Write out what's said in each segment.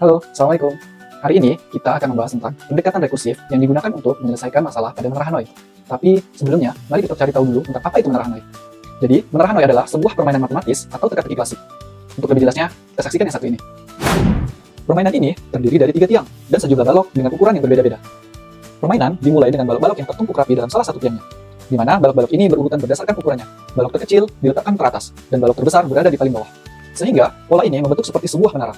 Halo, Assalamualaikum. Hari ini kita akan membahas tentang pendekatan rekursif yang digunakan untuk menyelesaikan masalah pada menara Hanoi. Tapi sebelumnya, mari kita cari tahu dulu tentang apa itu menara Hanoi. Jadi, menara Hanoi adalah sebuah permainan matematis atau teka-teki klasik. Untuk lebih jelasnya, kita saksikan yang satu ini. Permainan ini terdiri dari 3 tiang dan sejumlah balok dengan ukuran yang berbeda-beda. Permainan dimulai dengan balok-balok yang tertumpuk rapi dalam salah satu tiangnya, di mana balok-balok ini berurutan berdasarkan ukurannya. Balok terkecil diletakkan teratas, dan balok terbesar berada di paling bawah. Sehingga, pola ini membentuk seperti sebuah menara.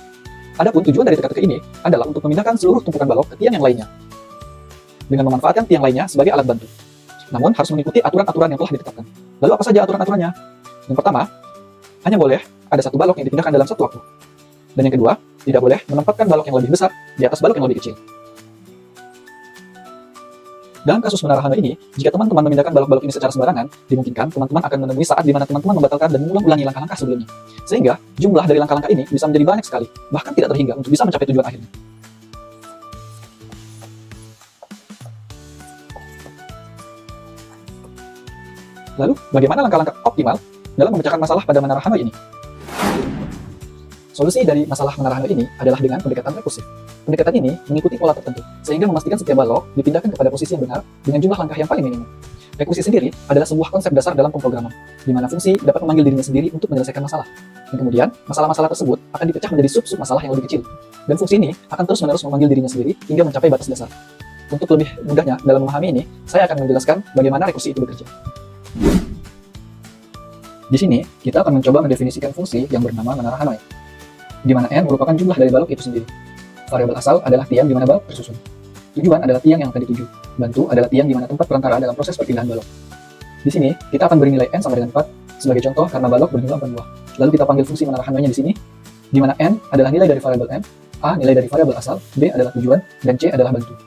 Adapun tujuan dari teka-teki ini adalah untuk memindahkan seluruh tumpukan balok ke tiang yang lainnya, dengan memanfaatkan tiang lainnya sebagai alat bantu. Namun, harus mengikuti aturan-aturan yang telah ditetapkan. Lalu apa saja aturan-aturannya? Yang pertama, hanya boleh ada satu balok yang dipindahkan dalam satu waktu. Dan yang kedua, tidak boleh menempatkan balok yang lebih besar di atas balok yang lebih kecil. Dalam kasus menara Hanoi ini, jika teman-teman memindahkan balok-balok ini secara sembarangan, dimungkinkan teman-teman akan menemui saat di mana teman-teman membatalkan dan mengulang-ulangi langkah-langkah sebelumnya. Sehingga, jumlah dari langkah-langkah ini bisa menjadi banyak sekali, bahkan tidak terhingga untuk bisa mencapai tujuan akhirnya. Lalu, bagaimana langkah-langkah optimal dalam memecahkan masalah pada menara Hanoi ini? Solusi dari masalah menara Hanoi ini adalah dengan pendekatan rekursif. Pendekatan ini mengikuti pola tertentu, sehingga memastikan setiap balok dipindahkan kepada posisi yang benar dengan jumlah langkah yang paling minimum. Rekursi sendiri adalah sebuah konsep dasar dalam pemrograman, di mana fungsi dapat memanggil dirinya sendiri untuk menyelesaikan masalah. Dan kemudian, masalah-masalah tersebut akan dipecah menjadi sub-sub masalah yang lebih kecil. Dan fungsi ini akan terus-menerus memanggil dirinya sendiri hingga mencapai batas dasar. Untuk lebih mudahnya dalam memahami ini, saya akan menjelaskan bagaimana rekursi itu bekerja. Di sini, kita akan mencoba mendefinisikan fungsi yang bernama menara Hanoi, di mana N merupakan jumlah dari balok itu sendiri. Variabel asal adalah tiang di mana balok tersusun. Tujuan adalah tiang yang akan dituju. Bantu adalah tiang di mana tempat perantara dalam proses perpindahan balok. Di sini, kita akan beri nilai N sama dengan 4 sebagai contoh karena balok berjumlah 4 buah. Lalu kita panggil fungsi menara Hanoi-nya di sini, di mana N adalah nilai dari variabel M, A nilai dari variabel asal, B adalah tujuan, dan C adalah bantu.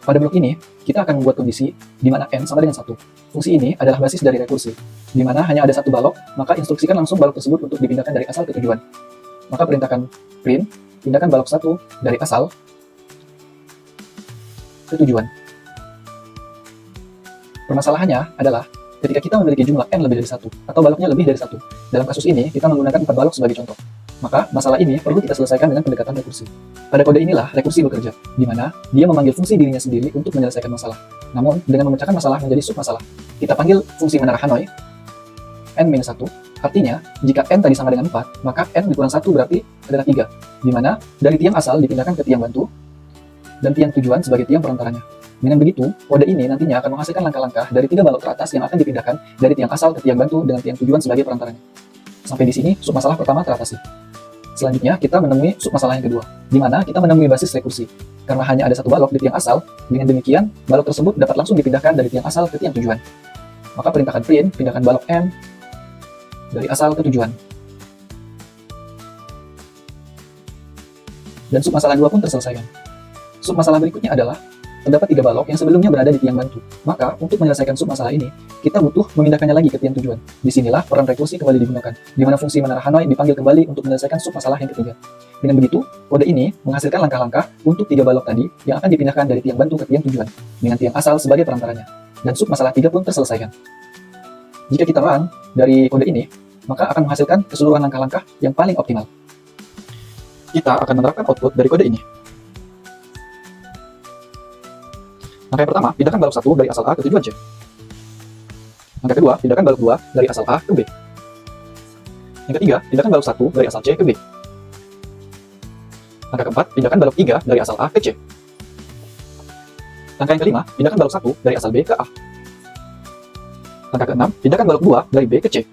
Pada blok ini, kita akan membuat kondisi di mana N sama dengan 1. Fungsi ini adalah basis dari rekursi, di mana hanya ada satu balok, maka instruksikan langsung balok tersebut untuk dipindahkan dari asal ke tujuan. Maka perintahkan print, pindahkan balok 1 dari asal ke tujuan. Permasalahannya adalah ketika kita memiliki jumlah N lebih dari 1, atau baloknya lebih dari 1. Dalam kasus ini, kita menggunakan 4 balok sebagai contoh. Maka, masalah ini perlu kita selesaikan dengan pendekatan rekursi. Pada kode inilah rekursi bekerja, di mana dia memanggil fungsi dirinya sendiri untuk menyelesaikan masalah. Namun, dengan memecahkan masalah menjadi sub-masalah. Kita panggil fungsi menara Hanoi, N-1, artinya, jika N tadi sama dengan 4, maka N dikurang 1 berarti adalah 3, di mana dari tiang asal dipindahkan ke tiang bantu, dan tiang tujuan sebagai tiang perantaranya. Dengan begitu, kode ini nantinya akan menghasilkan langkah-langkah dari 3 balok teratas yang akan dipindahkan dari tiang asal ke tiang bantu dengan tiang tujuan sebagai perantaranya. Sampai di sini, sub-masalah pertama teratasi. Selanjutnya, kita menemui sub-masalah yang kedua, di mana kita menemui basis rekursi. Karena hanya ada satu balok di tiang asal, dengan demikian, balok tersebut dapat langsung dipindahkan dari tiang asal ke tiang tujuan. Maka perintahkan print, pindahkan balok M dari asal ke tujuan. Dan sub-masalah 2 pun terselesaikan. Sub-masalah berikutnya adalah, terdapat 3 balok yang sebelumnya berada di tiang bantu. Maka, untuk menyelesaikan sub-masalah ini, kita butuh memindahkannya lagi ke tiang tujuan. Disinilah peran rekursi kembali digunakan, di mana fungsi menara Hanoi dipanggil kembali untuk menyelesaikan sub-masalah yang ketiga. Dengan begitu, kode ini menghasilkan langkah-langkah untuk 3 balok tadi yang akan dipindahkan dari tiang bantu ke tiang tujuan, dengan tiang asal sebagai perantaranya. Dan sub-masalah 3 pun terselesaikan. Jika kita run dari kode ini, maka akan menghasilkan keseluruhan langkah-langkah yang paling optimal. Kita akan menerapkan output dari kode ini. Langkah yang pertama, pindahkan balok 1 dari asal A ke tujuan C. Langkah kedua, pindahkan balok 2 dari asal A ke B. Yang ketiga, pindahkan balok 1 dari asal C ke B. Langkah keempat, pindahkan balok 3 dari asal A ke C. Langkah yang kelima, pindahkan balok 1 dari asal B ke A. Langkah keenam, pindahkan balok 2 dari B ke C.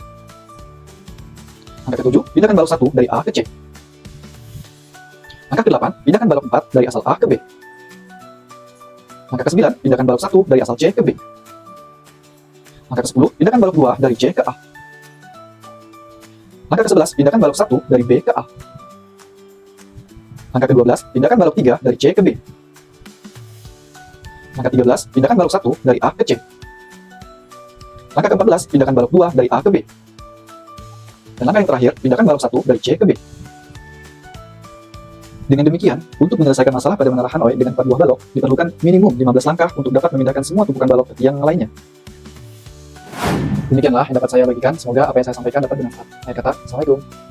Langkah ketujuh, pindahkan balok 1 dari A ke C. Langkah ke-8, pindahkan balok 4 dari asal A ke B. Langkah ke-9, pindahkan balok 1 dari asal C ke B. Langkah ke-10, pindahkan balok 2 dari C ke A. Langkah ke-11, pindahkan balok 1 dari B ke A. Langkah ke-12, pindahkan balok 3 dari C ke B. Langkah ke-13, pindahkan balok 1 dari A ke C. Langkah ke-14, pindahkan balok 2 dari A ke B. Dan langkah yang terakhir, pindahkan balok 1 dari C ke B. Dengan demikian, untuk menyelesaikan masalah pada menara Hanoi dengan 4 buah balok, diperlukan minimum 15 langkah untuk dapat memindahkan semua tumpukan balok ke tiang lainnya. Demikianlah yang dapat saya bagikan, semoga apa yang saya sampaikan dapat bermanfaat. Akhir kata, Assalamualaikum.